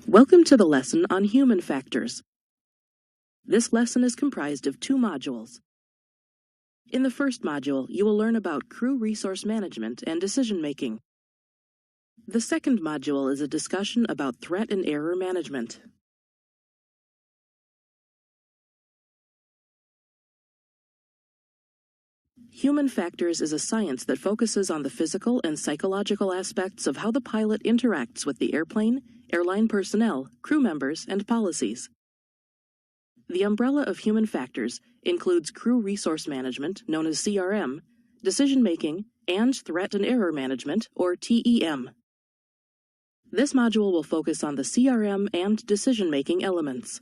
Welcome to the lesson on human factors. This lesson is comprised of 2 modules. In the first module, you will learn about crew resource management and decision-making. The second module is a discussion about threat and error management. Human factors is a science that focuses on the physical and psychological aspects of how the pilot interacts with the airplane, airline personnel, crew members, and policies. The umbrella of human factors includes crew resource management, known as CRM, decision-making, and threat and error management, or TEM. This module will focus on the CRM and decision-making elements.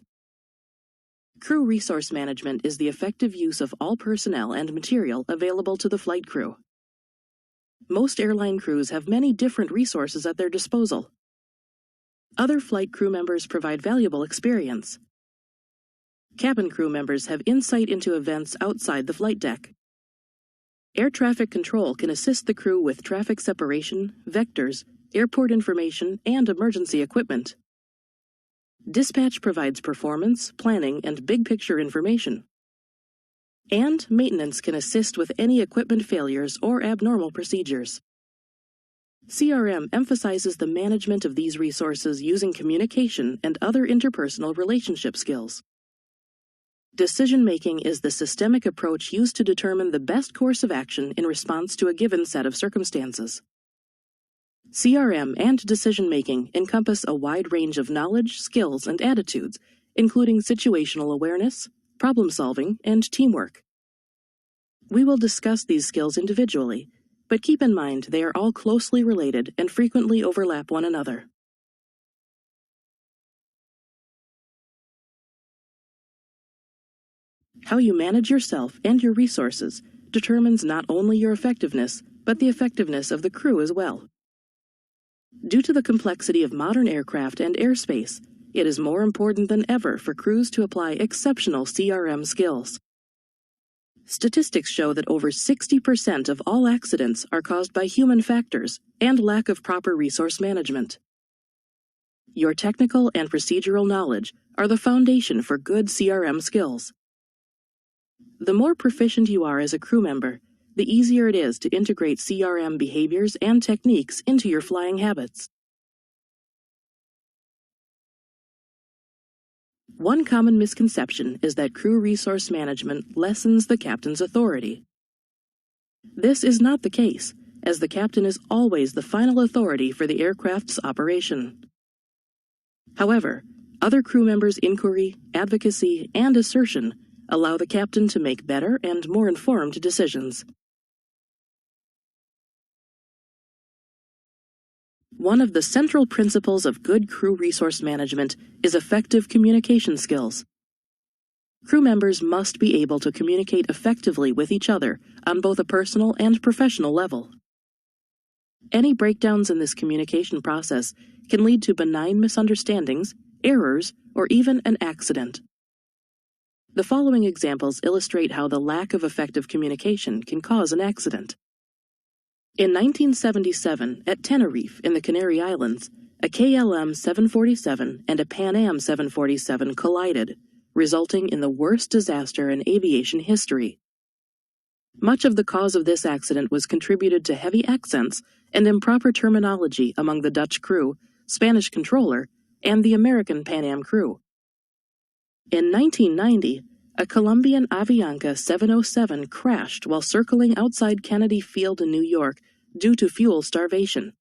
Crew resource management is the effective use of all personnel and material available to the flight crew. Most airline crews have many different resources at their disposal. Other flight crew members provide valuable experience. Cabin crew members have insight into events outside the flight deck. Air traffic control can assist the crew with traffic separation, vectors, airport information, and emergency equipment. Dispatch provides performance, planning, and big-picture information. And maintenance can assist with any equipment failures or abnormal procedures. CRM emphasizes the management of these resources using communication and other interpersonal relationship skills. Decision-making is the systemic approach used to determine the best course of action in response to a given set of circumstances. CRM and decision-making encompass a wide range of knowledge, skills, and attitudes, including situational awareness, problem-solving, and teamwork. We will discuss these skills individually, but keep in mind they are all closely related and frequently overlap one another. How you manage yourself and your resources determines not only your effectiveness, but the effectiveness of the crew as well. Due to the complexity of modern aircraft and airspace, it is more important than ever for crews to apply exceptional CRM skills. Statistics show that over 60% of all accidents are caused by human factors and lack of proper resource management. Your technical and procedural knowledge are the foundation for good CRM skills. The more proficient you are as a crew member, the easier it is to integrate CRM behaviors and techniques into your flying habits. One common misconception is that crew resource management lessens the captain's authority. This is not the case, as the captain is always the final authority for the aircraft's operation. However, other crew members' inquiry, advocacy, and assertion allow the captain to make better and more informed decisions. One of the central principles of good crew resource management is effective communication skills. Crew members must be able to communicate effectively with each other on both a personal and professional level. Any breakdowns in this communication process can lead to benign misunderstandings, errors, or even an accident. The following examples illustrate how the lack of effective communication can cause an accident. In 1977, at Tenerife in the Canary Islands, a KLM 747 and a Pan Am 747 collided, resulting in the worst disaster in aviation history. Much of the cause of this accident was contributed to heavy accents and improper terminology among the Dutch crew, Spanish controller, and the American Pan Am crew. In 1990, a Colombian Avianca 707 crashed while circling outside Kennedy Field in New York due to fuel starvation.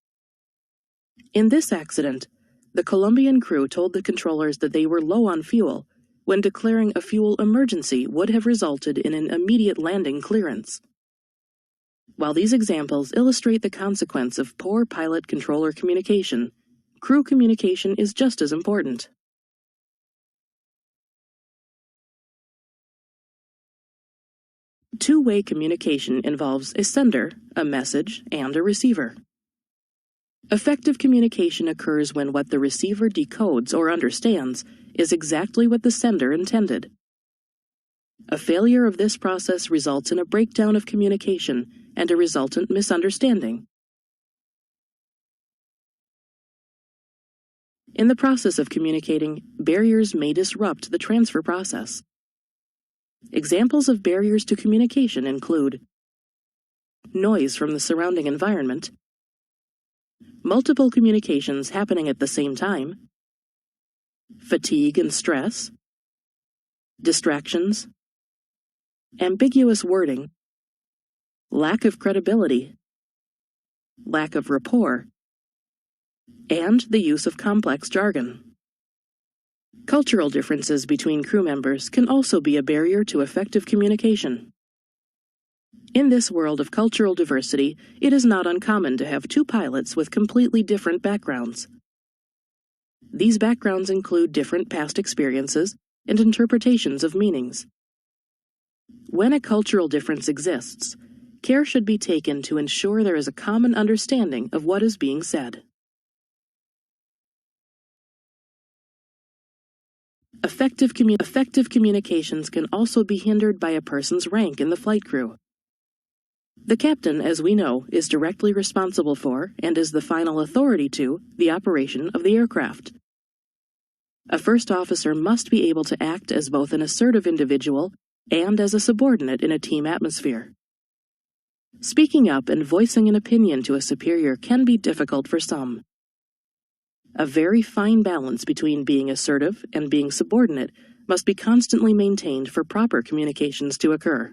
In this accident, the Colombian crew told the controllers that they were low on fuel, when declaring a fuel emergency would have resulted in an immediate landing clearance. While these examples illustrate the consequence of poor pilot-controller communication, crew communication is just as important. Two-way communication involves a sender, a message, and a receiver. Effective communication occurs when what the receiver decodes or understands is exactly what the sender intended. A failure of this process results in a breakdown of communication and a resultant misunderstanding. In the process of communicating, barriers may disrupt the transfer process. Examples of barriers to communication include noise from the surrounding environment, multiple communications happening at the same time, fatigue and stress, distractions, ambiguous wording, lack of credibility, lack of rapport, and the use of complex jargon. Cultural differences between crew members can also be a barrier to effective communication. In this world of cultural diversity, it is not uncommon to have two pilots with completely different backgrounds. These backgrounds include different past experiences and interpretations of meanings. When a cultural difference exists, care should be taken to ensure there is a common understanding of what is being said. Effective communications can also be hindered by a person's rank in the flight crew. The captain, as we know, is directly responsible for, and is the final authority to, the operation of the aircraft. A first officer must be able to act as both an assertive individual and as a subordinate in a team atmosphere. Speaking up and voicing an opinion to a superior can be difficult for some. A very fine balance between being assertive and being subordinate must be constantly maintained for proper communications to occur.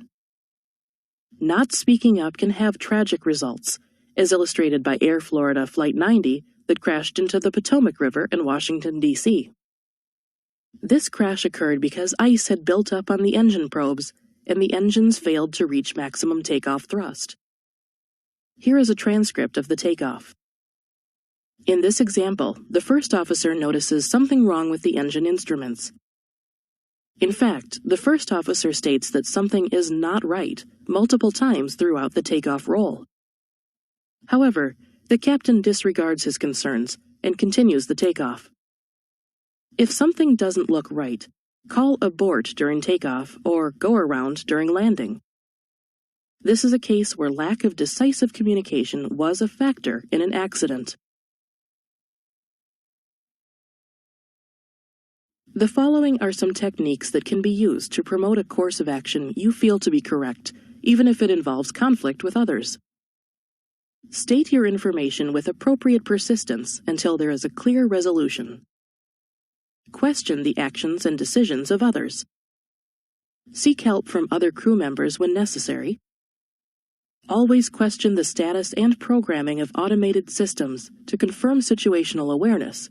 Not speaking up can have tragic results, as illustrated by Air Florida Flight 90 that crashed into the Potomac River in Washington, D.C. This crash occurred because ice had built up on the engine probes, and the engines failed to reach maximum takeoff thrust. Here is a transcript of the takeoff. In this example, the first officer notices something wrong with the engine instruments. In fact, the first officer states that something is not right multiple times throughout the takeoff roll. However, the captain disregards his concerns and continues the takeoff. If something doesn't look right, call abort during takeoff or go around during landing. This is a case where lack of decisive communication was a factor in an accident. The following are some techniques that can be used to promote a course of action you feel to be correct, even if it involves conflict with others. State your information with appropriate persistence until there is a clear resolution. Question the actions and decisions of others. Seek help from other crew members when necessary. Always question the status and programming of automated systems to confirm situational awareness.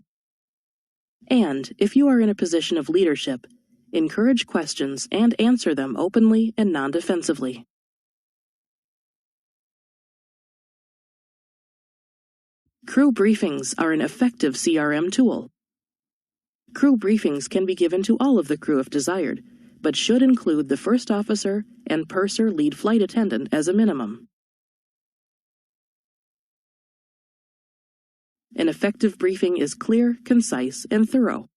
And, if you are in a position of leadership, encourage questions and answer them openly and non-defensively. Crew briefings are an effective CRM tool. Crew briefings can be given to all of the crew if desired, but should include the first officer and purser lead flight attendant as a minimum. An effective briefing is clear, concise, and thorough.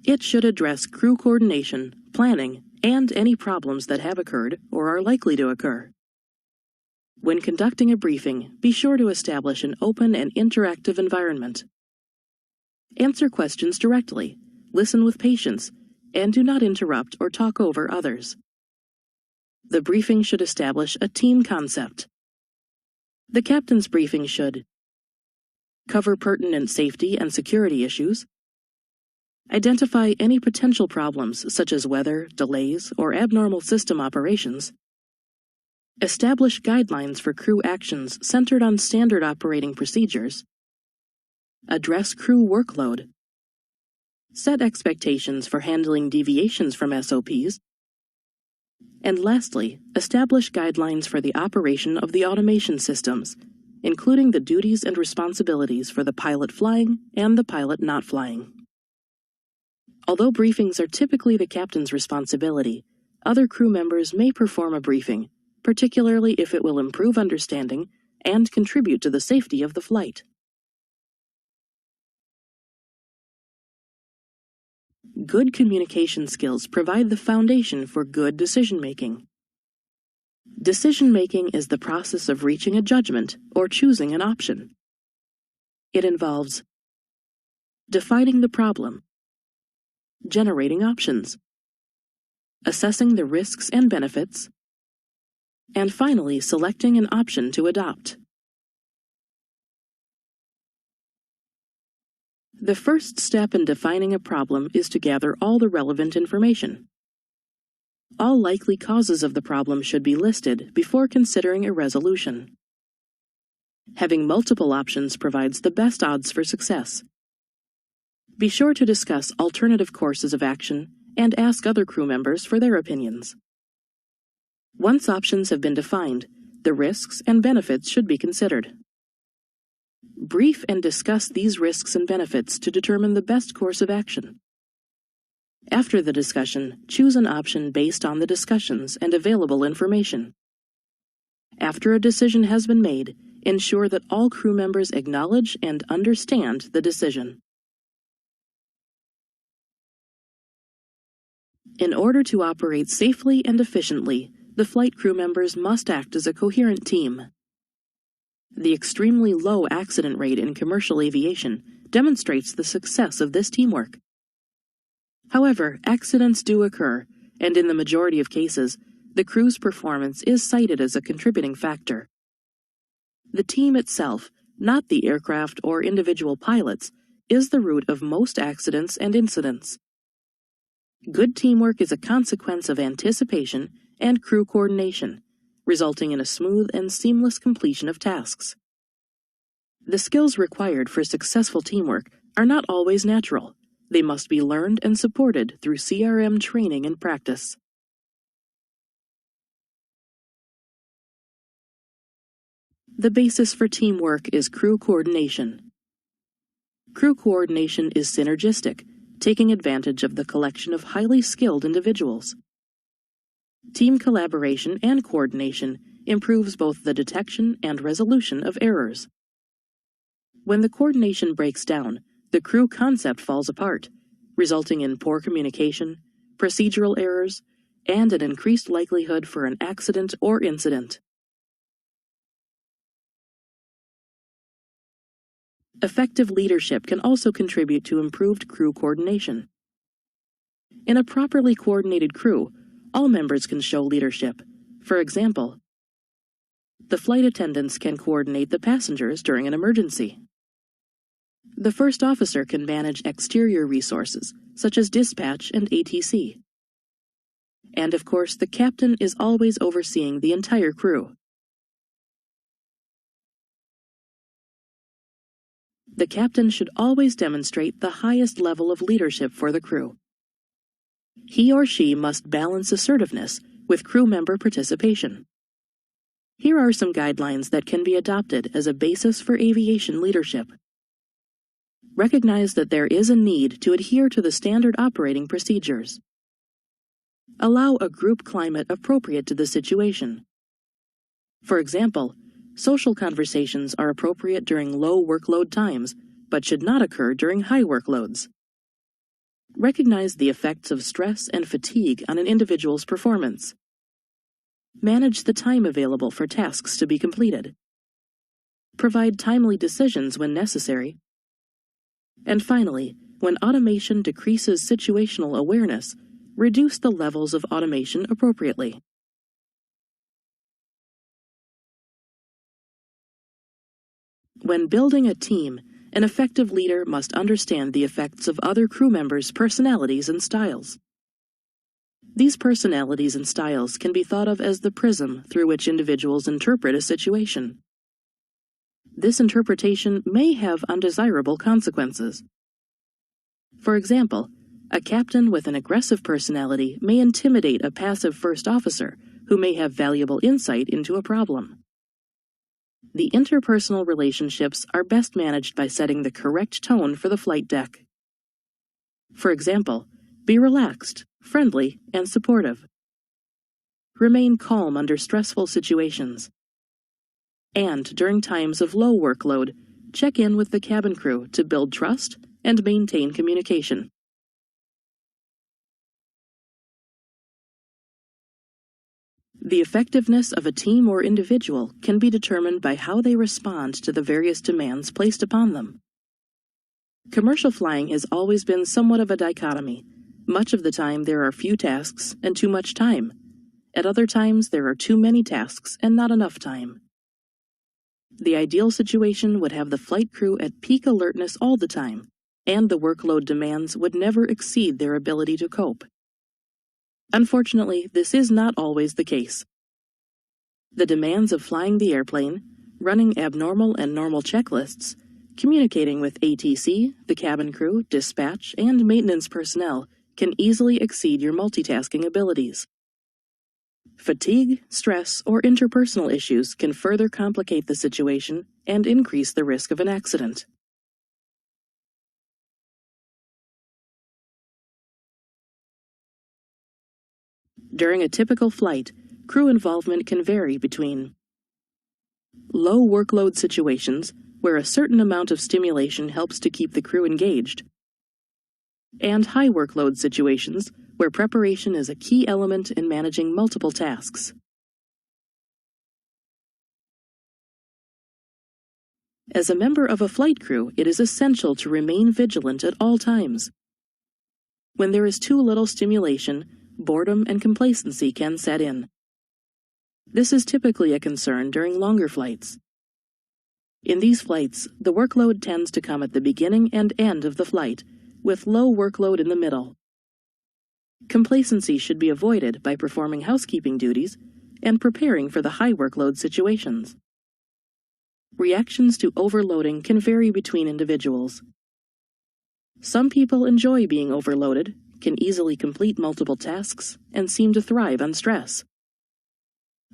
It should address crew coordination, planning, and any problems that have occurred or are likely to occur. When conducting a briefing, be sure to establish an open and interactive environment. Answer questions directly, listen with patience, and do not interrupt or talk over others. The briefing should establish a team concept. The captain's briefing should cover pertinent safety and security issues, identify any potential problems such as weather, delays, or abnormal system operations, establish guidelines for crew actions centered on standard operating procedures, address crew workload, set expectations for handling deviations from SOPs, and lastly, establish guidelines for the operation of the automation systems, including the duties and responsibilities for the pilot flying and the pilot not flying. Although briefings are typically the captain's responsibility, other crew members may perform a briefing, particularly if it will improve understanding and contribute to the safety of the flight. Good communication skills provide the foundation for good decision-making. Decision-making is the process of reaching a judgment or choosing an option. It involves defining the problem, generating options, assessing the risks and benefits, and finally selecting an option to adopt. The first step in defining a problem is to gather all the relevant information. All likely causes of the problem should be listed before considering a resolution. Having multiple options provides the best odds for success. Be sure to discuss alternative courses of action and ask other crew members for their opinions. Once options have been defined, the risks and benefits should be considered. Brief and discuss these risks and benefits to determine the best course of action. After the discussion, choose an option based on the discussions and available information. After a decision has been made, ensure that all crew members acknowledge and understand the decision. In order to operate safely and efficiently, the flight crew members must act as a coherent team. The extremely low accident rate in commercial aviation demonstrates the success of this teamwork. However, accidents do occur, and in the majority of cases, the crew's performance is cited as a contributing factor. The team itself, not the aircraft or individual pilots, is the root of most accidents and incidents. Good teamwork is a consequence of anticipation and crew coordination, resulting in a smooth and seamless completion of tasks. The skills required for successful teamwork are not always natural. They must be learned and supported through CRM training and practice. The basis for teamwork is crew coordination. Crew coordination is synergistic, taking advantage of the collection of highly skilled individuals. Team collaboration and coordination improves both the detection and resolution of errors. When the coordination breaks down, the crew concept falls apart, resulting in poor communication, procedural errors, and an increased likelihood for an accident or incident. Effective leadership can also contribute to improved crew coordination. In a properly coordinated crew, all members can show leadership. For example, the flight attendants can coordinate the passengers during an emergency. The first officer can manage exterior resources, such as dispatch and ATC. And of course, the captain is always overseeing the entire crew. The captain should always demonstrate the highest level of leadership for the crew. He or she must balance assertiveness with crew member participation. Here are some guidelines that can be adopted as a basis for aviation leadership. Recognize that there is a need to adhere to the standard operating procedures. Allow a group climate appropriate to the situation. For example, social conversations are appropriate during low workload times, but should not occur during high workloads. Recognize the effects of stress and fatigue on an individual's performance. Manage the time available for tasks to be completed. Provide timely decisions when necessary. And finally, when automation decreases situational awareness, reduce the levels of automation appropriately. When building a team, an effective leader must understand the effects of other crew members' personalities and styles. These personalities and styles can be thought of as the prism through which individuals interpret a situation. This interpretation may have undesirable consequences. For example, a captain with an aggressive personality may intimidate a passive first officer who may have valuable insight into a problem. The interpersonal relationships are best managed by setting the correct tone for the flight deck. For example, be relaxed, friendly, and supportive. Remain calm under stressful situations. And during times of low workload, check in with the cabin crew to build trust and maintain communication. The effectiveness of a team or individual can be determined by how they respond to the various demands placed upon them. Commercial flying has always been somewhat of a dichotomy. Much of the time there are few tasks and too much time. At other times there are too many tasks and not enough time. The ideal situation would have the flight crew at peak alertness all the time, and the workload demands would never exceed their ability to cope. Unfortunately, this is not always the case. The demands of flying the airplane, running abnormal and normal checklists, communicating with ATC, the cabin crew, dispatch, and maintenance personnel can easily exceed your multitasking abilities. Fatigue, stress, or interpersonal issues can further complicate the situation and increase the risk of an accident. During a typical flight, crew involvement can vary between low workload situations, where a certain amount of stimulation helps to keep the crew engaged, and high workload situations, where preparation is a key element in managing multiple tasks. As a member of a flight crew, it is essential to remain vigilant at all times. When there is too little stimulation, boredom and complacency can set in. This is typically a concern during longer flights. In these flights, the workload tends to come at the beginning and end of the flight, with low workload in the middle. Complacency should be avoided by performing housekeeping duties and preparing for the high workload situations. Reactions to overloading can vary between individuals. Some people enjoy being overloaded, can easily complete multiple tasks, and seem to thrive on stress.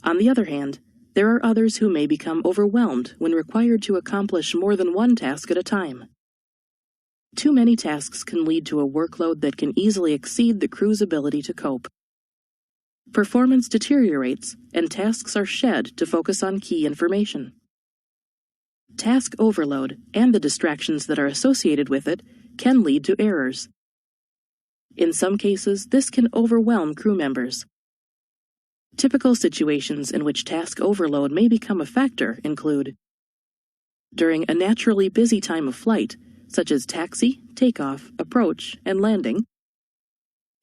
On the other hand, there are others who may become overwhelmed when required to accomplish more than one task at a time. Too many tasks can lead to a workload that can easily exceed the crew's ability to cope. Performance deteriorates, and tasks are shed to focus on key information. Task overload and the distractions that are associated with it can lead to errors. In some cases, this can overwhelm crew members. Typical situations in which task overload may become a factor include during a naturally busy time of flight, such as taxi, takeoff, approach, and landing,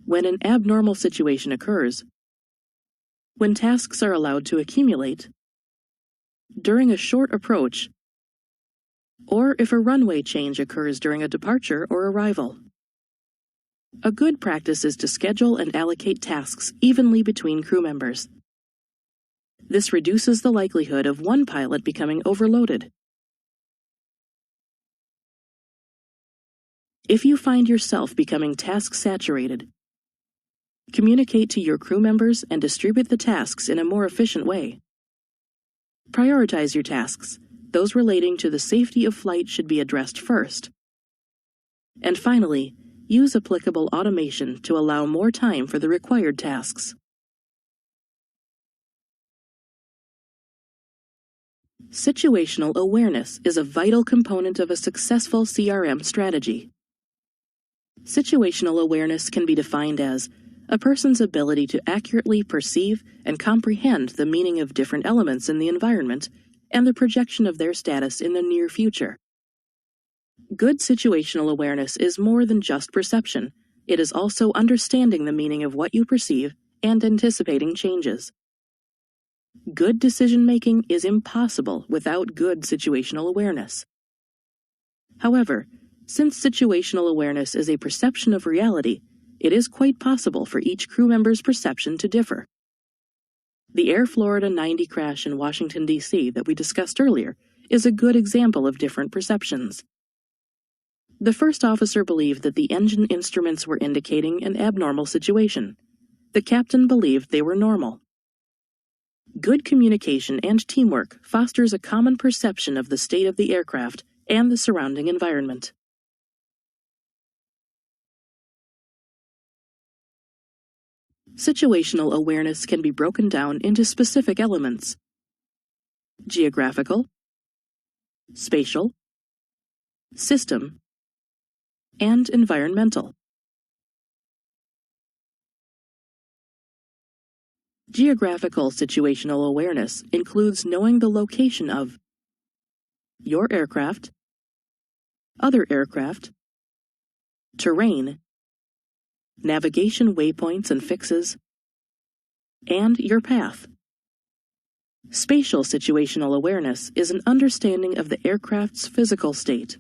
when an abnormal situation occurs, when tasks are allowed to accumulate, during a short approach, or if a runway change occurs during a departure or arrival. A good practice is to schedule and allocate tasks evenly between crew members. This reduces the likelihood of one pilot becoming overloaded. If you find yourself becoming task-saturated, communicate to your crew members and distribute the tasks in a more efficient way. Prioritize your tasks. Those relating to the safety of flight should be addressed first. And finally, use applicable automation to allow more time for the required tasks. Situational awareness is a vital component of a successful CRM strategy. Situational awareness can be defined as a person's ability to accurately perceive and comprehend the meaning of different elements in the environment and the projection of their status in the near future. Good situational awareness is more than just perception. It is also understanding the meaning of what you perceive and anticipating changes. Good decision-making is impossible without good situational awareness. However, since situational awareness is a perception of reality, it is quite possible for each crew member's perception to differ. The Air Florida 90 crash in Washington, D.C. that we discussed earlier is a good example of different perceptions. The first officer believed that the engine instruments were indicating an abnormal situation. The captain believed they were normal. Good communication and teamwork fosters a common perception of the state of the aircraft and the surrounding environment. Situational awareness can be broken down into specific elements: geographical, spatial, system, and environmental. Geographical situational awareness includes knowing the location of your aircraft, other aircraft, terrain, navigation waypoints and fixes, and your path. Spatial situational awareness is an understanding of the aircraft's physical state.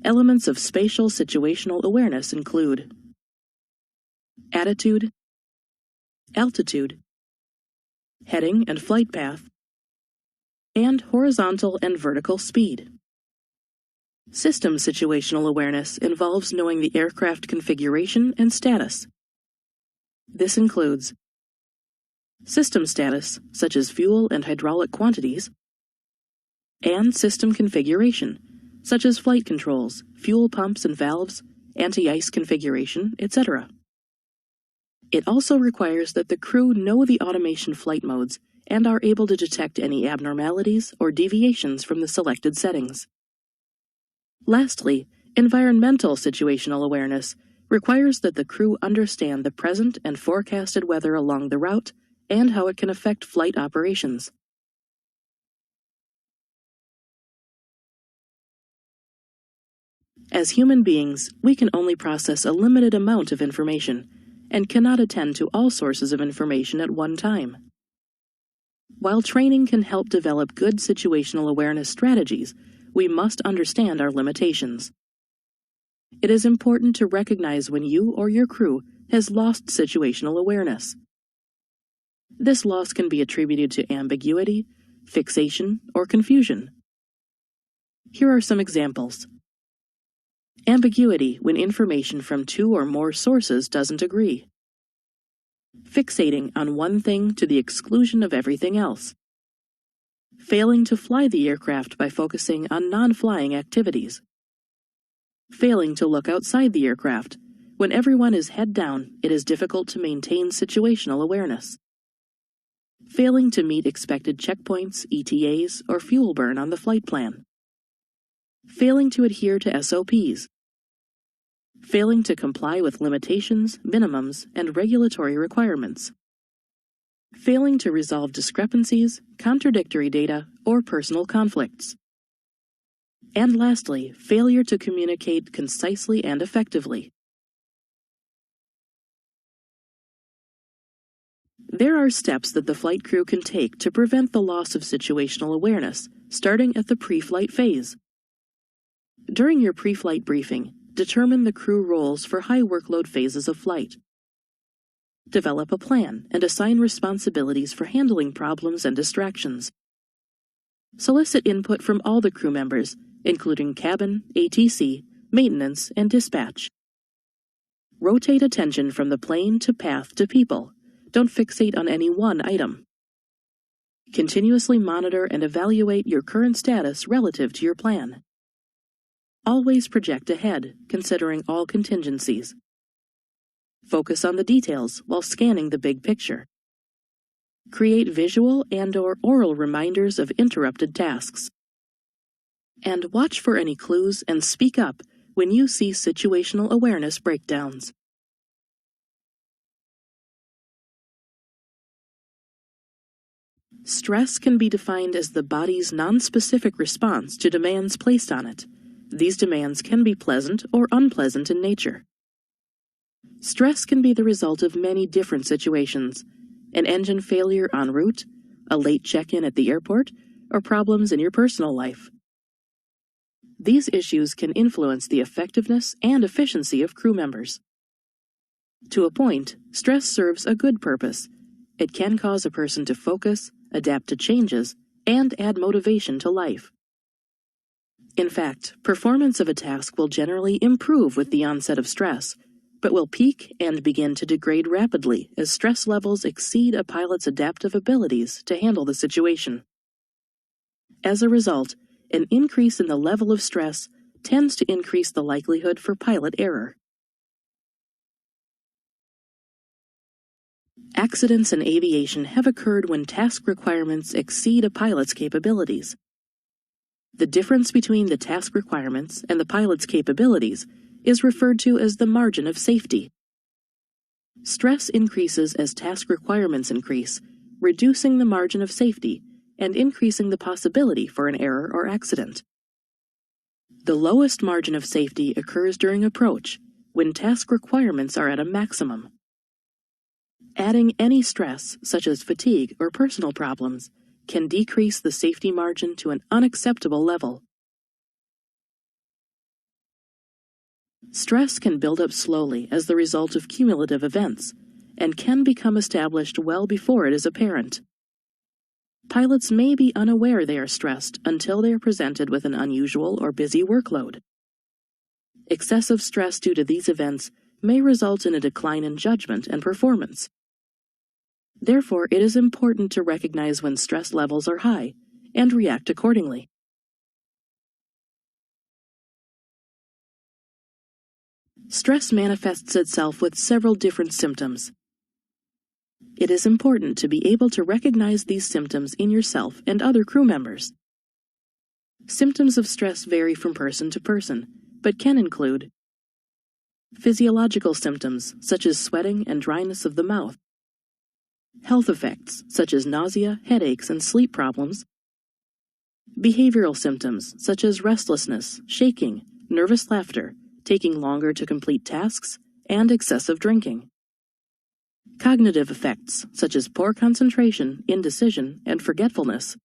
Elements of spatial situational awareness include attitude, altitude, heading and flight path, and horizontal and vertical speed. System situational awareness involves knowing the aircraft configuration and status. This includes system status, such as fuel and hydraulic quantities, and system configuration, such as flight controls, fuel pumps and valves, anti-ice configuration, etc. It also requires that the crew know the automation flight modes and are able to detect any abnormalities or deviations from the selected settings. Lastly, environmental situational awareness requires that the crew understand the present and forecasted weather along the route and how it can affect flight operations. As human beings, we can only process a limited amount of information and cannot attend to all sources of information at one time. While training can help develop good situational awareness strategies, we must understand our limitations. It is important to recognize when you or your crew has lost situational awareness. This loss can be attributed to ambiguity, fixation, or confusion. Here are some examples. Ambiguity when information from two or more sources doesn't agree. Fixating on one thing to the exclusion of everything else. Failing to fly the aircraft by focusing on non-flying activities. Failing to look outside the aircraft. When everyone is head down, it is difficult to maintain situational awareness. Failing to meet expected checkpoints, ETAs, or fuel burn on the flight plan. Failing to adhere to SOPs. Failing to comply with limitations, minimums, and regulatory requirements. Failing to resolve discrepancies, contradictory data, or personal conflicts. And lastly, failure to communicate concisely and effectively. There are steps that the flight crew can take to prevent the loss of situational awareness, starting at the pre-flight phase. During your pre-flight briefing, determine the crew roles for high workload phases of flight. Develop a plan and assign responsibilities for handling problems and distractions. Solicit input from all the crew members, including cabin, ATC, maintenance, and dispatch. Rotate attention from the plane to path to people. Don't fixate on any one item. Continuously monitor and evaluate your current status relative to your plan. Always project ahead, considering all contingencies. Focus on the details while scanning the big picture. Create visual and/or oral reminders of interrupted tasks. And watch for any clues and speak up when you see situational awareness breakdowns. Stress can be defined as the body's nonspecific response to demands placed on it. These demands can be pleasant or unpleasant in nature. Stress can be the result of many different situations: an engine failure en route, a late check-in at the airport, or problems in your personal life. These issues can influence the effectiveness and efficiency of crew members. To a point, stress serves a good purpose. It can cause a person to focus, adapt to changes, and add motivation to life. In fact, performance of a task will generally improve with the onset of stress, but will peak and begin to degrade rapidly as stress levels exceed a pilot's adaptive abilities to handle the situation. As a result, an increase in the level of stress tends to increase the likelihood for pilot error. Accidents in aviation have occurred when task requirements exceed a pilot's capabilities. The difference between the task requirements and the pilot's capabilities is referred to as the margin of safety. Stress increases as task requirements increase, reducing the margin of safety and increasing the possibility for an error or accident. The lowest margin of safety occurs during approach, when task requirements are at a maximum. Adding any stress, such as fatigue or personal problems, can decrease the safety margin to an unacceptable level. Stress can build up slowly as the result of cumulative events, and can become established well before it is apparent. Pilots may be unaware they are stressed until they are presented with an unusual or busy workload. Excessive stress due to these events may result in a decline in judgment and performance. Therefore, it is important to recognize when stress levels are high and react accordingly. Stress manifests itself with several different symptoms. It is important to be able to recognize these symptoms in yourself and other crew members. Symptoms of stress vary from person to person, but can include physiological symptoms such as sweating and dryness of the mouth, health effects such as nausea, headaches, and sleep problems, behavioral symptoms such as restlessness, shaking, nervous laughter, taking longer to complete tasks, and excessive drinking. Cognitive effects such as poor concentration, indecision, and forgetfulness.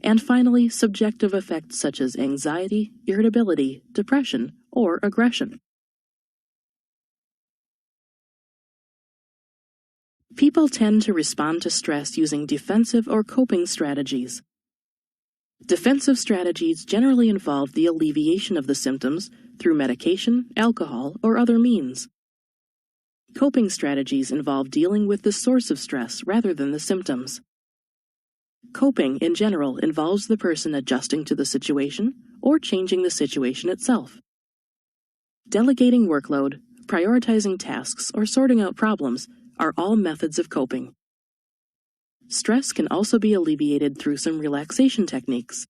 And finally, subjective effects such as anxiety, irritability, depression, or aggression. People tend to respond to stress using defensive or coping strategies. Defensive strategies generally involve the alleviation of the symptoms through medication, alcohol, or other means. Coping strategies involve dealing with the source of stress rather than the symptoms. Coping, in general, involves the person adjusting to the situation or changing the situation itself. Delegating workload, prioritizing tasks, or sorting out problems are all methods of coping. Stress can also be alleviated through some relaxation techniques.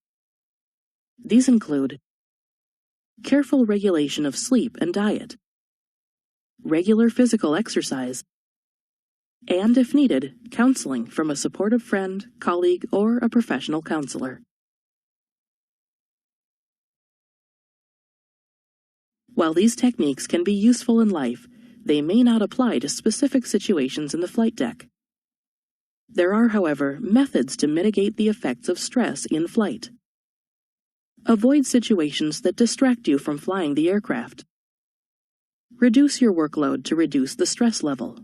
These include careful regulation of sleep and diet, regular physical exercise, and, if needed, counseling from a supportive friend, colleague, or a professional counselor. While these techniques can be useful in life, they may not apply to specific situations in the flight deck. There are, however, methods to mitigate the effects of stress in flight. Avoid situations that distract you from flying the aircraft. Reduce your workload to reduce the stress level.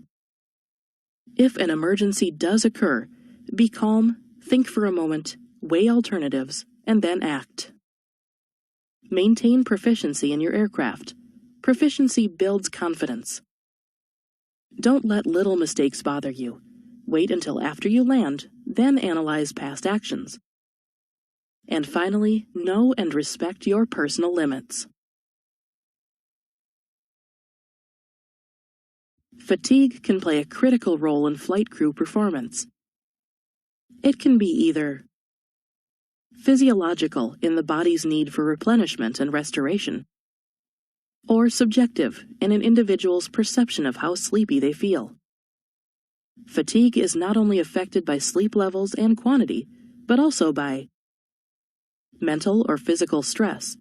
If an emergency does occur, be calm, think for a moment, weigh alternatives, and then act. Maintain proficiency in your aircraft. Proficiency builds confidence. Don't let little mistakes bother you. Wait until after you land, then analyze past actions. And finally, know and respect your personal limits. Fatigue can play a critical role in flight crew performance. It can be either physiological in the body's need for replenishment and restoration, or subjective in an individual's perception of how sleepy they feel. Fatigue is not only affected by sleep levels and quantity, but also by mental or physical stress,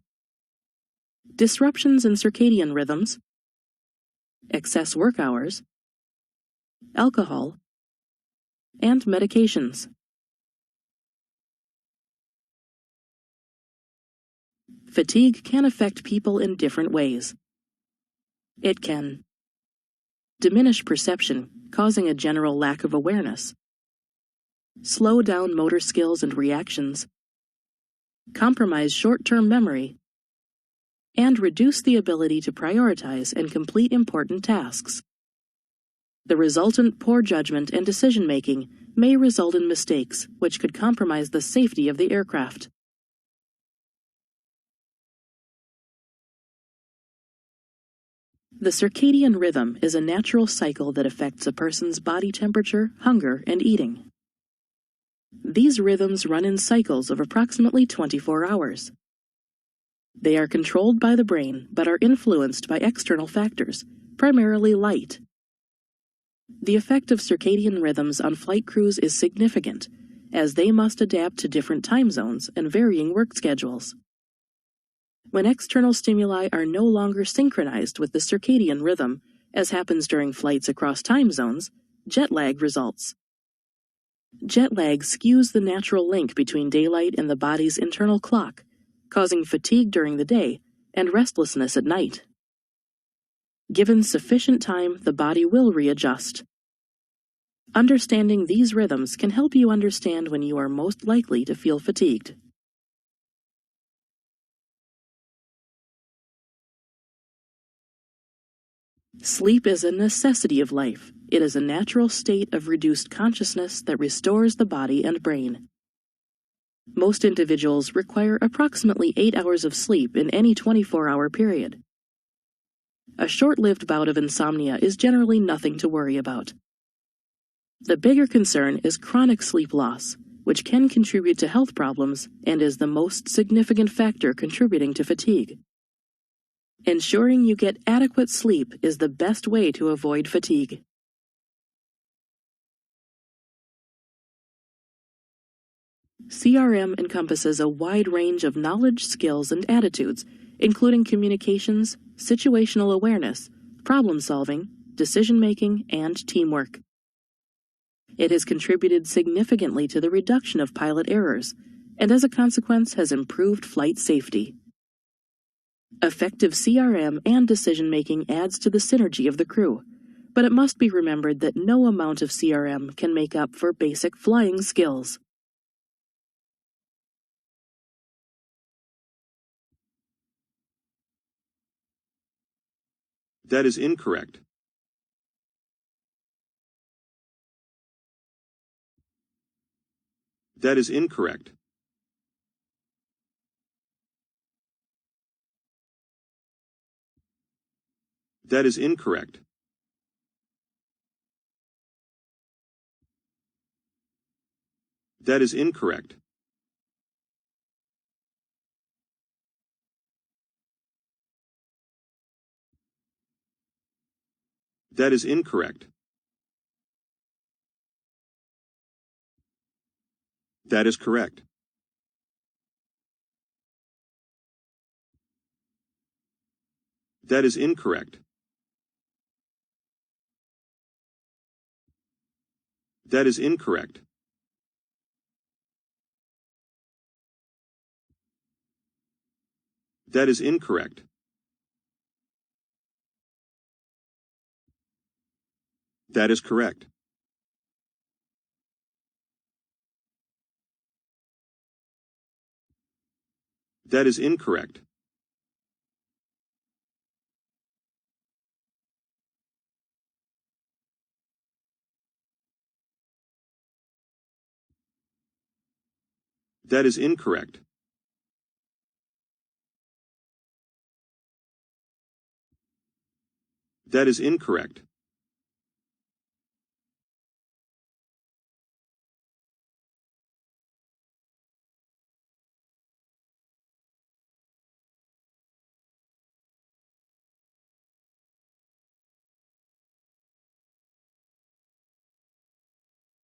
disruptions in circadian rhythms, excess work hours, alcohol, and medications. Fatigue can affect people in different ways. It can diminish perception, causing a general lack of awareness, slow down motor skills and reactions, compromise short-term memory, and reduce the ability to prioritize and complete important tasks. The resultant poor judgment and decision-making may result in mistakes which could compromise the safety of the aircraft. The circadian rhythm is a natural cycle that affects a person's body temperature, hunger, and eating. These rhythms run in cycles of approximately 24 hours. They are controlled by the brain but are influenced by external factors, primarily light. The effect of circadian rhythms on flight crews is significant, as they must adapt to different time zones and varying work schedules. When external stimuli are no longer synchronized with the circadian rhythm, as happens during flights across time zones, jet lag results. Jet lag skews the natural link between daylight and the body's internal clock, causing fatigue during the day and restlessness at night. Given sufficient time, the body will readjust. Understanding these rhythms can help you understand when you are most likely to feel fatigued. Sleep is a necessity of life. It is a natural state of reduced consciousness that restores the body and brain. Most individuals require approximately 8 hours of sleep in any 24-hour period. A short-lived bout of insomnia is generally nothing to worry about. The bigger concern is chronic sleep loss, which can contribute to health problems and is the most significant factor contributing to fatigue. Ensuring you get adequate sleep is the best way to avoid fatigue. CRM encompasses a wide range of knowledge, skills, and attitudes, including communications, situational awareness, problem-solving, decision-making, and teamwork. It has contributed significantly to the reduction of pilot errors, and as a consequence has improved flight safety. Effective CRM and decision-making adds to the synergy of the crew, but it must be remembered that no amount of CRM can make up for basic flying skills. That is incorrect. That is incorrect. That is incorrect. That is incorrect. That is incorrect. That is correct. That is incorrect. That is incorrect. That is incorrect. That is correct. That is incorrect. That is incorrect. That is incorrect.